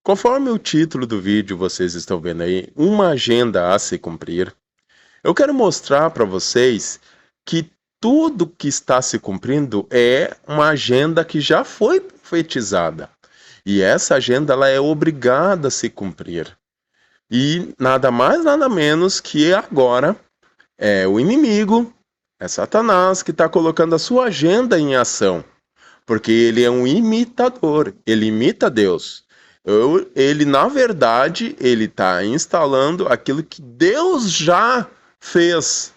Conforme o título do vídeo vocês estão vendo aí, uma agenda a se cumprir, eu quero mostrar para vocês que tudo que está se cumprindo é uma agenda que já foi profetizada. E essa agenda ela é obrigada a se cumprir. E nada mais, nada menos que agora é o inimigo, é Satanás que está colocando a sua agenda em ação. Porque ele é um imitador, ele imita Deus. Ele, na verdade, ele está instalando aquilo que Deus já fez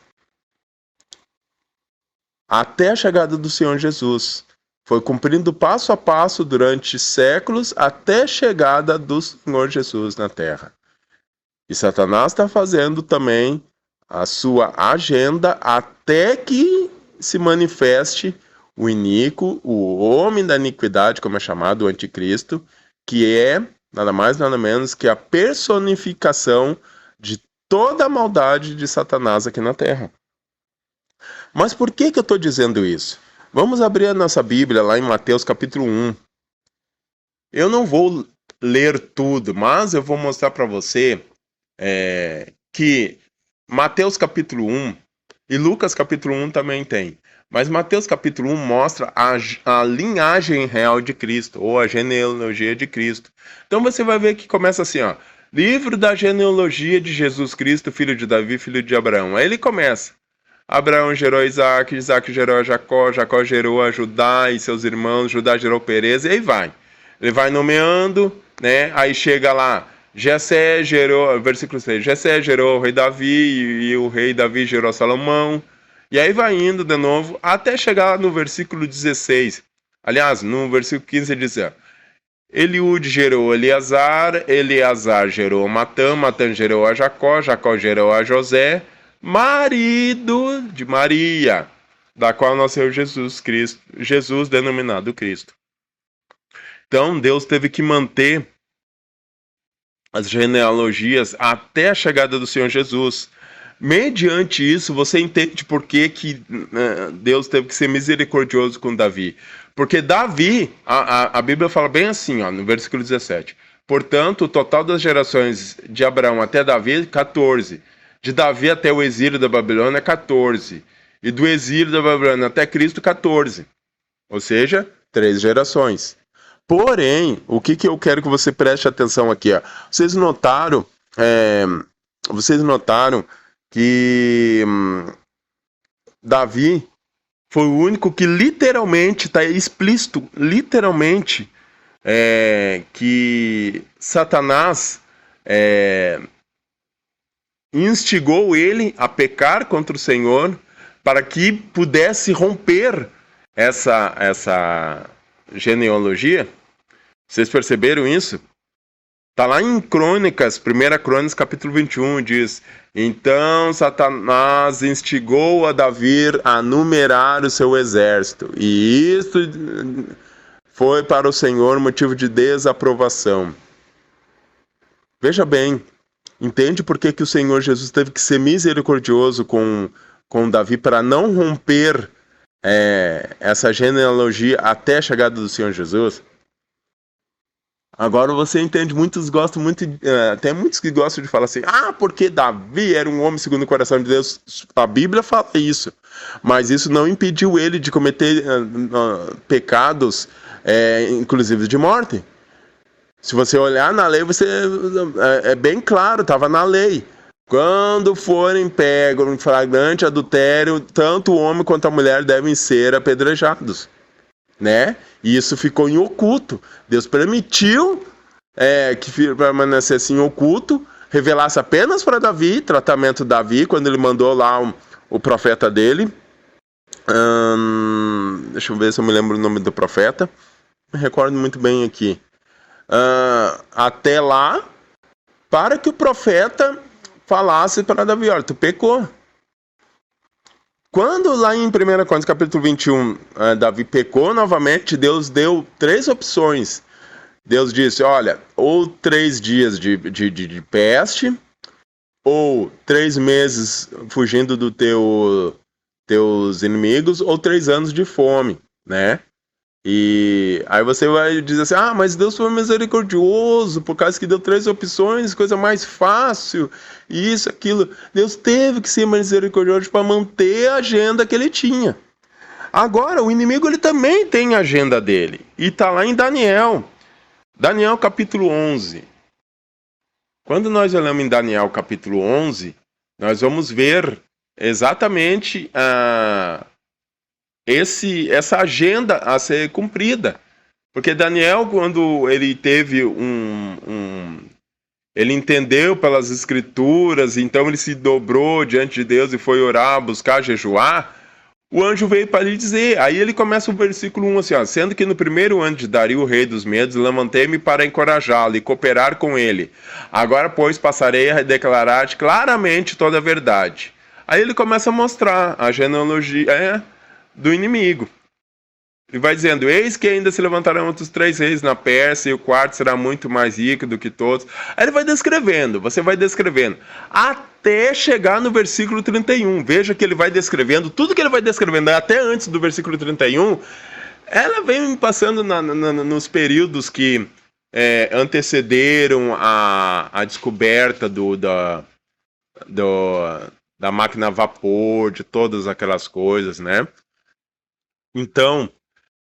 até a chegada do Senhor Jesus. Foi cumprindo passo a passo durante séculos até a chegada do Senhor Jesus na terra. E Satanás está fazendo também a sua agenda até que se manifeste o iníquo, o homem da iniquidade, como é chamado, o anticristo, que é nada mais nada menos que a personificação de toda a maldade de Satanás aqui na terra. Mas por que eu estou dizendo isso? Vamos abrir a nossa Bíblia lá em Mateus capítulo 1. Eu não vou ler tudo, mas eu vou mostrar para você que Mateus capítulo 1 e Lucas capítulo 1 também tem. Mas Mateus capítulo 1 mostra a linhagem real de Cristo, ou a genealogia de Cristo. Então você vai ver que começa assim, ó. Livro da genealogia de Jesus Cristo, filho de Davi, filho de Abraão. Aí ele começa. Abraão gerou Isaac, Isaac gerou a Jacó, Jacó gerou a Judá e seus irmãos, Judá gerou Perez, e aí vai. Ele vai nomeando, né? Aí chega lá, Jessé gerou, versículo 6, Jessé gerou o rei Davi e o rei Davi gerou Salomão. E aí vai indo de novo até chegar no versículo 16. Aliás, no versículo 15 ele diz: Eliúde gerou Eleazar, Eleazar gerou Matã, Matã gerou a Jacó, Jacó gerou a José, marido de Maria, da qual nasceu Jesus Cristo, Jesus denominado Cristo. Então Deus teve que manter as genealogias até a chegada do Senhor Jesus. Mediante isso, você entende por que Deus teve que ser misericordioso com Davi. Porque Davi, a Bíblia fala bem assim, ó, no versículo 17. Portanto, o total das gerações de Abraão até Davi, 14. De Davi até o exílio da Babilônia, 14. E do exílio da Babilônia até Cristo, 14. Ou seja, 3 gerações. Porém, o que eu quero que você preste atenção aqui, ó. Vocês notaram que Davi foi o único que literalmente, está explícito, literalmente, que Satanás instigou ele a pecar contra o Senhor para que pudesse romper essa genealogia. Vocês perceberam isso? Está lá em Crônicas, 1 Crônicas, capítulo 21, diz: Então Satanás instigou a Davi a numerar o seu exército, e isto foi para o Senhor motivo de desaprovação. Veja bem, entende por que o Senhor Jesus teve que ser misericordioso com Davi para não romper essa genealogia até a chegada do Senhor Jesus? Agora você entende, muitos gostam muito, tem muitos que gostam de falar assim, porque Davi era um homem segundo o coração de Deus. A Bíblia fala isso, mas isso não impediu ele de cometer pecados, inclusive de morte. Se você olhar na lei, é bem claro, estava na lei. Quando forem pegos em flagrante adultério, tanto o homem quanto a mulher devem ser apedrejados. Né? E isso ficou em oculto. Deus permitiu que permanecesse em oculto, revelasse apenas para Davi, tratamento de Davi, quando ele mandou lá o profeta dele. Deixa eu ver se eu me lembro o nome do profeta. Me recordo muito bem aqui. Até lá, para que o profeta falasse para Davi: olha, tu pecou. Quando lá em 1 Crônicas capítulo 21, Davi pecou novamente, Deus deu 3 opções. Deus disse, olha, ou 3 dias de peste, ou 3 meses fugindo dos teus inimigos, ou 3 anos de fome, né? E aí você vai dizer assim, mas Deus foi misericordioso, por causa que deu 3 opções, coisa mais fácil, isso, aquilo. Deus teve que ser misericordioso para manter a agenda que ele tinha. Agora, o inimigo ele também tem a agenda dele, e está lá em Daniel. Daniel capítulo 11. Quando nós olhamos em Daniel capítulo 11, nós vamos ver exatamente essa agenda a ser cumprida. Porque Daniel, quando ele teve ele entendeu pelas escrituras, então ele se dobrou diante de Deus e foi orar, buscar, jejuar, o anjo veio para lhe dizer. Aí ele começa o versículo 1 assim, sendo que no primeiro ano de Dario, o rei dos Medos, levantei-me para encorajá-lo e cooperar com ele. Agora, pois, passarei a declarar-te claramente toda a verdade. Aí ele começa a mostrar a genealogia do inimigo. Ele vai dizendo, eis que ainda se levantarão outros 3 reis na Pérsia, e o quarto será muito mais rico do que todos. Aí ele vai descrevendo, você vai descrevendo, até chegar no versículo 31. Veja que ele vai descrevendo, tudo que ele vai descrevendo, até antes do versículo 31, ela vem passando nos períodos que antecederam a descoberta da máquina a vapor, de todas aquelas coisas, né? Então,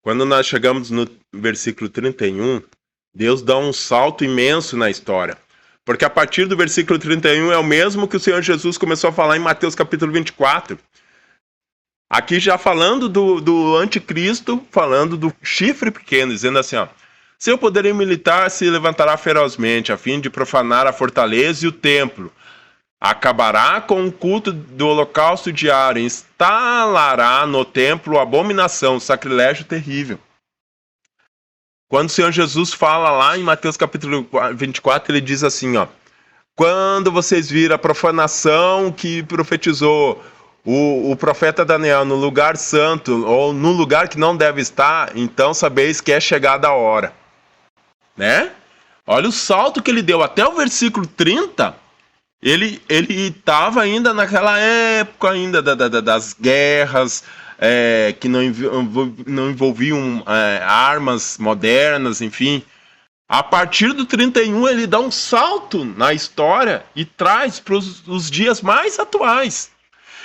quando nós chegamos no versículo 31, Deus dá um salto imenso na história. Porque a partir do versículo 31 é o mesmo que o Senhor Jesus começou a falar em Mateus capítulo 24. Aqui já falando do anticristo, falando do chifre pequeno, dizendo assim, seu poderio militar se levantará ferozmente, a fim de profanar a fortaleza e o templo. Acabará com o culto do holocausto diário, instalará no templo abominação, sacrilégio terrível. Quando o Senhor Jesus fala lá em Mateus capítulo 24, ele diz assim, quando vocês viram a profanação que profetizou o profeta Daniel no lugar santo, ou no lugar que não deve estar, então sabeis que é chegada a hora. Né? Olha o salto que ele deu até o versículo 30. Ele estava ainda naquela época ainda das guerras que não envolviam armas modernas, enfim. A partir do 31 ele dá um salto na história e traz para os dias mais atuais.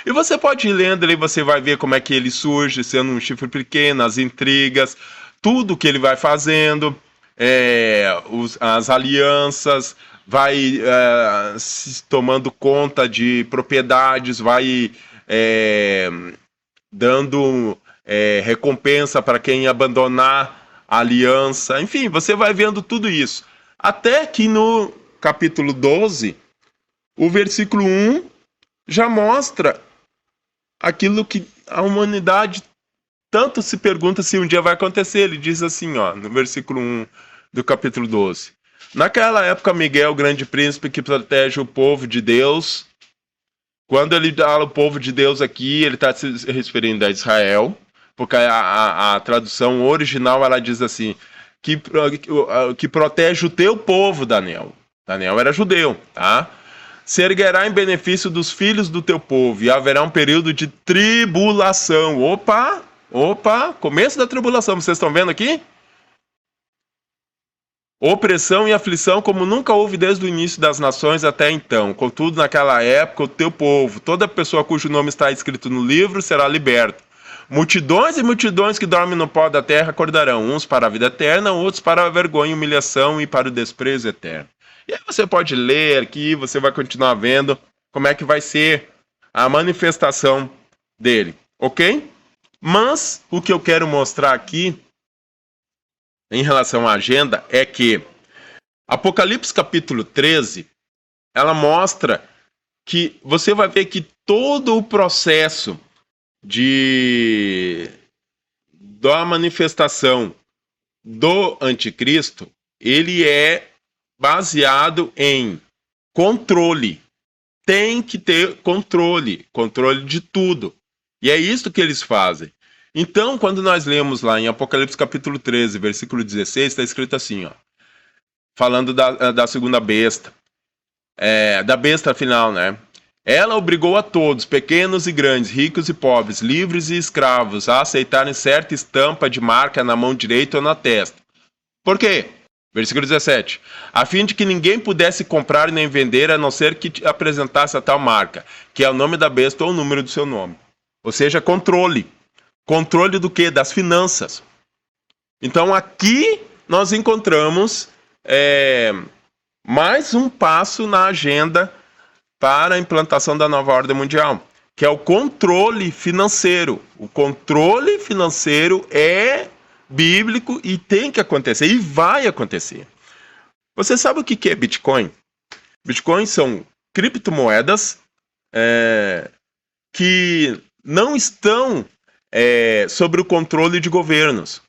E você pode ir lendo ali, você vai ver como é que ele surge, sendo um chifre pequeno, as intrigas, tudo que ele vai fazendo, as alianças, vai tomando conta de propriedades, vai dando recompensa para quem abandonar a aliança. Enfim, você vai vendo tudo isso. Até que no capítulo 12, o versículo 1 já mostra aquilo que a humanidade tanto se pergunta se um dia vai acontecer. Ele diz assim, no versículo 1 do capítulo 12. Naquela época, Miguel, o grande príncipe que protege o povo de Deus, quando ele fala o povo de Deus aqui, ele está se referindo a Israel, porque a tradução original ela diz assim, que protege o teu povo, Daniel. Daniel era judeu, tá? Se erguerá em benefício dos filhos do teu povo, e haverá um período de tribulação. Opa, começo da tribulação, vocês estão vendo aqui? Opressão e aflição como nunca houve desde o início das nações até então. Contudo, naquela época, o teu povo, toda pessoa cujo nome está escrito no livro, será liberto. Multidões e multidões que dormem no pó da terra acordarão, uns para a vida eterna, outros para a vergonha, humilhação e para o desprezo eterno. E aí você pode ler aqui, você vai continuar vendo como é que vai ser a manifestação dele, ok? Mas o que eu quero mostrar aqui em relação à agenda é que Apocalipse capítulo 13, ela mostra que você vai ver que todo o processo da manifestação do anticristo, ele é baseado em controle. Tem que ter controle de tudo. E é isso que eles fazem. Então, quando nós lemos lá em Apocalipse capítulo 13, versículo 16, está escrito assim, falando da segunda besta, da besta final, né? Ela obrigou a todos, pequenos e grandes, ricos e pobres, livres e escravos, a aceitarem certa estampa de marca na mão direita ou na testa. Por quê? Versículo 17. A fim de que ninguém pudesse comprar nem vender, a não ser que apresentasse a tal marca, que é o nome da besta ou o número do seu nome. Ou seja, controle. Controle do quê? Das finanças. Então aqui nós encontramos mais um passo na agenda para a implantação da nova ordem mundial, que é o controle financeiro. O controle financeiro é bíblico e tem que acontecer, e vai acontecer. Você sabe o que é Bitcoin? Bitcoin são criptomoedas que não estão sobre o controle de governos.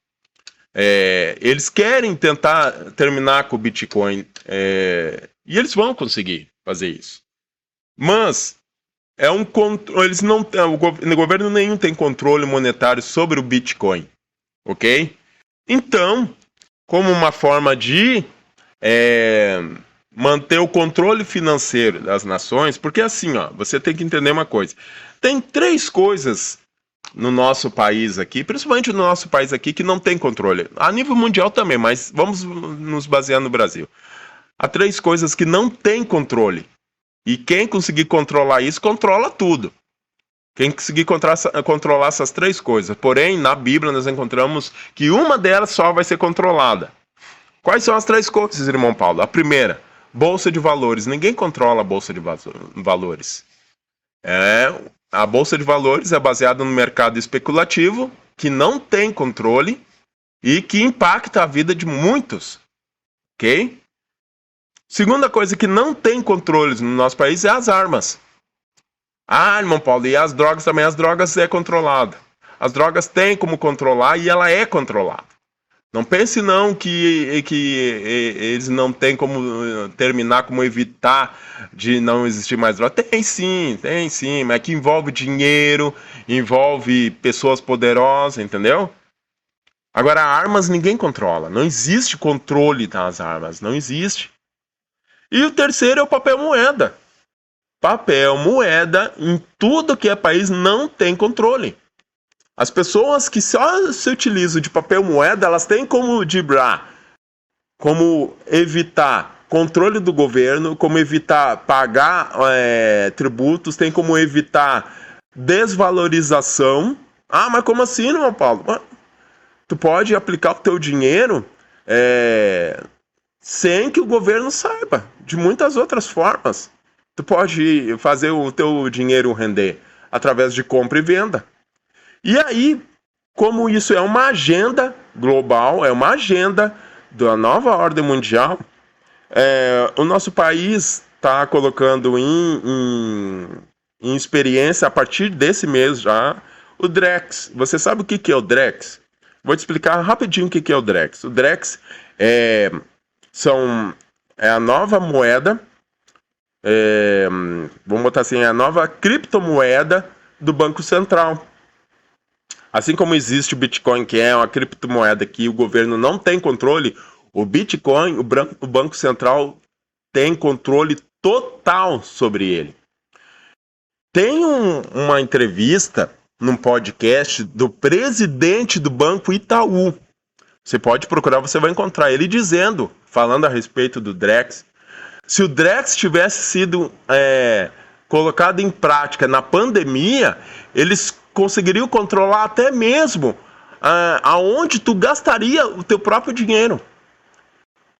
Eles querem tentar terminar com o Bitcoin e eles vão conseguir fazer isso. Mas eles não, o governo nenhum tem controle monetário sobre o Bitcoin, ok? Então, como uma forma de manter o controle financeiro das nações, porque assim, ó, você tem que entender uma coisa. Tem 3 coisas no nosso país aqui, principalmente no nosso país aqui, que não tem controle. A nível mundial também, mas vamos nos basear no Brasil. Há 3 coisas que não tem controle. E quem conseguir controlar isso, controla tudo. Quem conseguir controlar essas 3 coisas. Porém, na Bíblia nós encontramos que uma delas só vai ser controlada. Quais são as 3 coisas, irmão Paulo? A primeira, Bolsa de Valores. Ninguém controla a Bolsa de Valores. A Bolsa de Valores é baseada no mercado especulativo, que não tem controle e que impacta a vida de muitos. Ok? Segunda coisa que não tem controle no nosso país é as armas. Ah, irmão Paulo, e as drogas também? As drogas é controlada. As drogas têm como controlar e ela é controlada. Não pense não que eles não têm como terminar, como evitar de não existir mais droga. Tem sim, mas que envolve dinheiro, envolve pessoas poderosas, entendeu? Agora, armas ninguém controla. Não existe controle das armas, não existe. E o terceiro é o papel moeda. Papel moeda em tudo que é país não tem controle. As pessoas que só se utilizam de papel moeda, elas têm como driblar, como evitar controle do governo, como evitar pagar tributos, tem como evitar desvalorização. Ah, mas como assim, irmão Paulo? Tu pode aplicar o teu dinheiro sem que o governo saiba, de muitas outras formas. Tu pode fazer o teu dinheiro render através de compra e venda. E aí, como isso é uma agenda global, é uma agenda da nova ordem mundial, o nosso país está colocando em experiência, a partir desse mês já, o Drex. Você sabe o que é o Drex? Vou te explicar rapidinho o que é o Drex. O Drex é a nova moeda, vamos botar assim, a nova criptomoeda do Banco Central. Assim como existe o Bitcoin, que é uma criptomoeda que o governo não tem controle, o Bitcoin, o Banco Central tem controle total sobre ele. Tem uma entrevista num podcast do presidente do Banco Itaú. Você pode procurar, você vai encontrar ele falando a respeito do Drex. Se o Drex tivesse sido colocado em prática na pandemia, eles conseguiriam controlar até mesmo aonde tu gastaria o teu próprio dinheiro.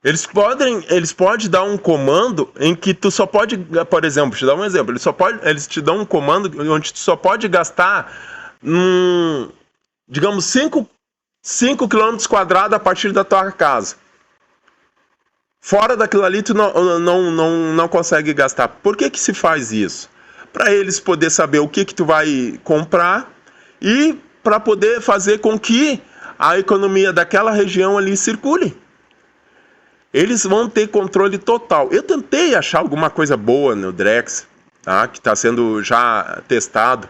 Eles podem dar um comando em que tu só pode, por exemplo, te dar um exemplo, eles te dão um comando onde tu só pode gastar, digamos, 5 km² a partir da tua casa. Fora daquilo ali, tu não consegue gastar. Por que se faz isso? Para eles poder saber o que tu vai comprar e para poder fazer com que a economia daquela região ali circule. Eles vão ter controle total. Eu tentei achar alguma coisa boa no Drex, tá? Que está sendo já testado,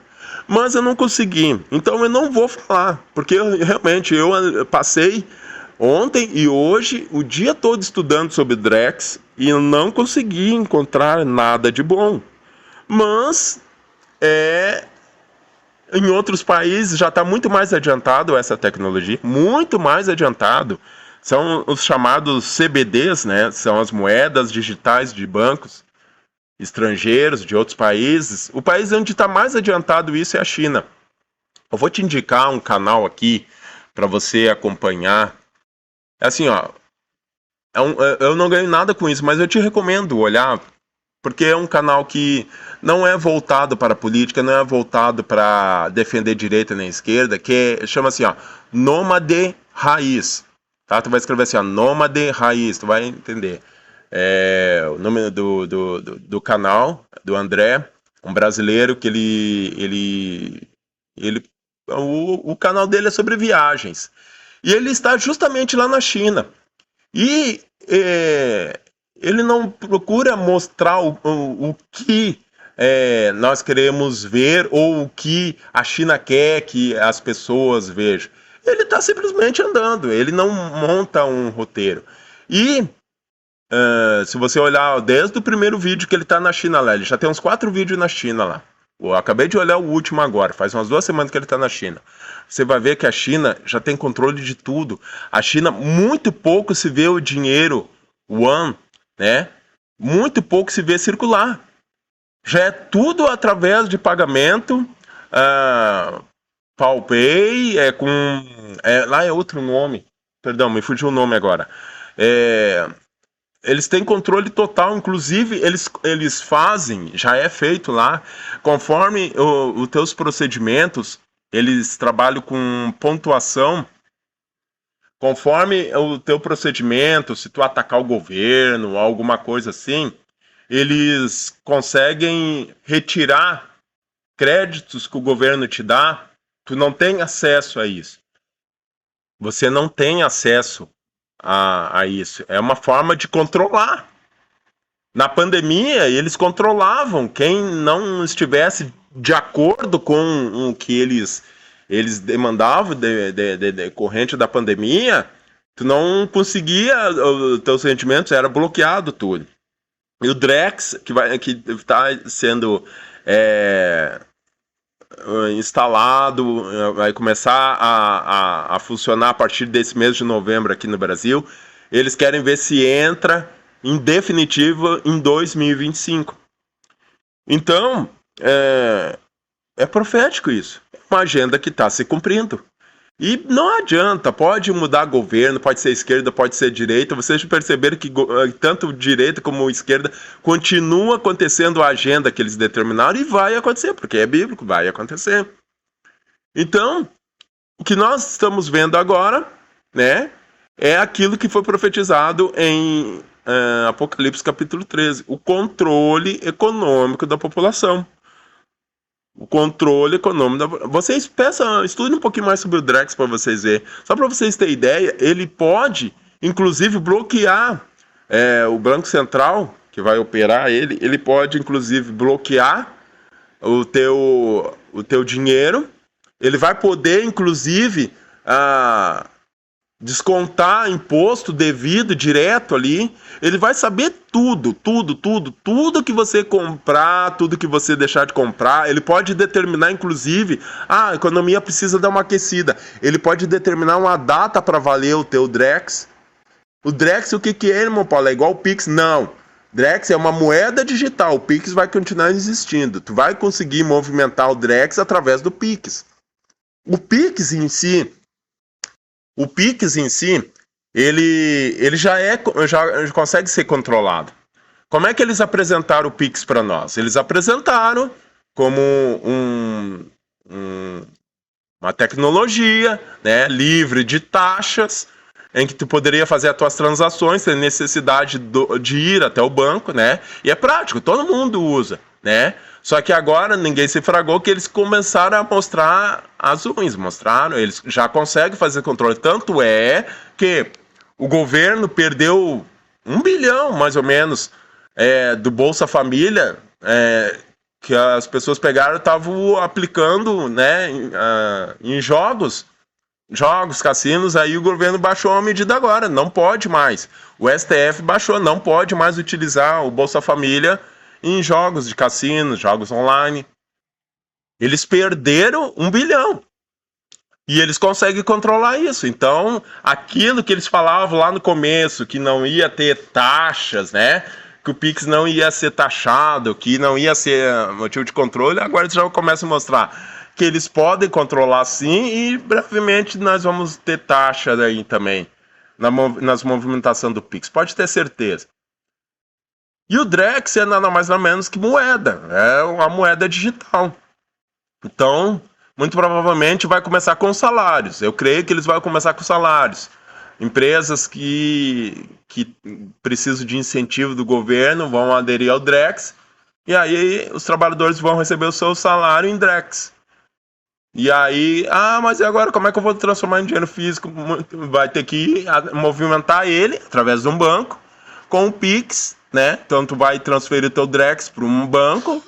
mas eu não consegui. Então eu não vou falar, porque realmente eu passei ontem e hoje o dia todo estudando sobre Drex e eu não consegui encontrar nada de bom. mas em outros países já está muito mais adiantado essa tecnologia, muito mais adiantado. São os chamados CBDs, né? São as moedas digitais de bancos estrangeiros, de outros países. O país onde está mais adiantado isso é a China. Eu vou te indicar um canal aqui para você acompanhar. É assim, ó, eu não ganho nada com isso, mas eu te recomendo olhar, porque é um canal que não é voltado para a política, não é voltado para defender direita nem esquerda, chama assim, ó, Nômade Raiz. Tá? Tu vai escrever assim, ó, Nômade Raiz, tu vai entender. O nome do canal, do André, um brasileiro que o canal dele é sobre viagens. E ele está justamente lá na China. E ele não procura mostrar o que nós queremos ver ou o que a China quer que as pessoas vejam. Ele está simplesmente andando, ele não monta um roteiro. E se você olhar desde o primeiro vídeo que ele está na China lá, ele já tem uns 4 vídeos na China lá. Eu acabei de olhar o último agora, faz umas 2 semanas que ele está na China. Você vai ver que a China já tem controle de tudo. A China, muito pouco se vê o dinheiro yuan, né? Muito pouco se vê circular. Já é tudo através de pagamento, PalPay, lá é outro nome. Perdão, me fugiu o nome agora. Eles têm controle total, inclusive eles fazem, já é feito lá, conforme os teus procedimentos, eles trabalham com pontuação, conforme o teu procedimento, se tu atacar o governo, alguma coisa assim, eles conseguem retirar créditos que o governo te dá, tu não tem acesso a isso. Você não tem acesso a isso. É uma forma de controlar. Na pandemia, eles controlavam quem não estivesse de acordo com o que eles demandavam decorrente da pandemia, tu não conseguia, os teus rendimentos era bloqueado tudo. E o Drex, que está sendo instalado, vai começar a funcionar a partir desse mês de novembro aqui no Brasil. Eles querem ver se entra em definitivo em 2025. Então, é profético isso. É uma agenda que está se cumprindo. E não adianta, pode mudar governo, pode ser esquerda, pode ser direita. Vocês perceberam que tanto direita como esquerda continua acontecendo a agenda que eles determinaram e vai acontecer, porque é bíblico, vai acontecer. Então, o que nós estamos vendo agora, né, é aquilo que foi profetizado em Apocalipse capítulo 13, o controle econômico da população. O controle econômico. Vocês estudem um pouquinho mais sobre o Drex para vocês verem. Só para vocês terem ideia, ele pode, inclusive, bloquear o Banco Central, que vai operar ele pode, inclusive, bloquear o teu dinheiro. Ele vai poder, inclusive, descontar imposto devido direto ali. Ele vai saber tudo que você comprar, tudo que você deixar de comprar. Ele pode determinar, inclusive, a economia precisa dar uma aquecida. Ele pode determinar uma data para valer o teu Drex. O Drex, o que é, irmão Paulo? É igual o Pix? Não. Drex é uma moeda digital. O Pix vai continuar existindo. Tu vai conseguir movimentar o Drex através do Pix. O Pix em si, ele já consegue ser controlado. Como é que eles apresentaram o Pix para nós? Eles apresentaram como uma tecnologia, né, livre de taxas, em que tu poderia fazer as tuas transações sem necessidade de ir até o banco, né? E é prático, todo mundo usa, né? Só que agora ninguém se fragou que eles começaram a mostrar as ruins, eles já conseguem fazer controle. Tanto é que o governo perdeu 1 bilhão, mais ou menos, do Bolsa Família, que as pessoas pegaram e estavam aplicando, né, em jogos, cassinos. Aí o governo baixou a medida agora, não pode mais. O STF baixou, não pode mais utilizar o Bolsa Família em jogos de cassino, jogos online. Eles perderam 1 bilhão. E eles conseguem controlar isso. Então, aquilo que eles falavam lá no começo, que não ia ter taxas, né? Que o Pix não ia ser taxado, que não ia ser motivo de controle, agora eles já começam a mostrar que eles podem controlar sim, e brevemente nós vamos ter taxa daí também, nas movimentações do Pix, pode ter certeza. E o Drex é nada mais nada menos que moeda, é uma moeda digital. Então, muito provavelmente vai começar com salários. Eu creio que eles vão começar com salários. Empresas que precisam de incentivo do governo vão aderir ao Drex. E aí os trabalhadores vão receber o seu salário em Drex. E aí, mas e agora como é que eu vou transformar em dinheiro físico? Vai ter que movimentar ele através de um banco com o Pix, né? Então tu vai transferir teu Drex para um banco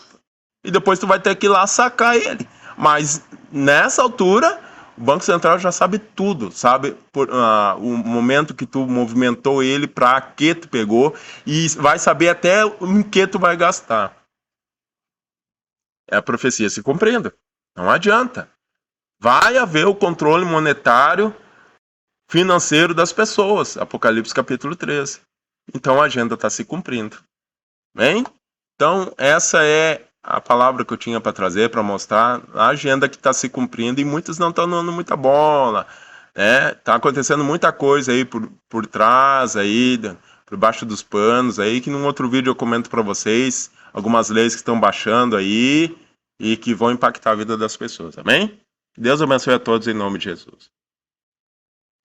e depois tu vai ter que ir lá sacar ele. Mas nessa altura, o Banco Central já sabe tudo, sabe o momento que tu movimentou ele, para que tu pegou, e vai saber até em que tu vai gastar. É a profecia se cumprindo. Não adianta. Vai haver o controle monetário financeiro das pessoas. Apocalipse capítulo 13. Então a agenda está se cumprindo. Bem? Então essa é a palavra que eu tinha para trazer, para mostrar a agenda que está se cumprindo, e muitos não estão dando muita bola, né? Tá acontecendo muita coisa aí por trás, aí, por baixo dos panos, aí, que num outro vídeo eu comento para vocês algumas leis que estão baixando aí e que vão impactar a vida das pessoas, amém? Deus abençoe a todos em nome de Jesus.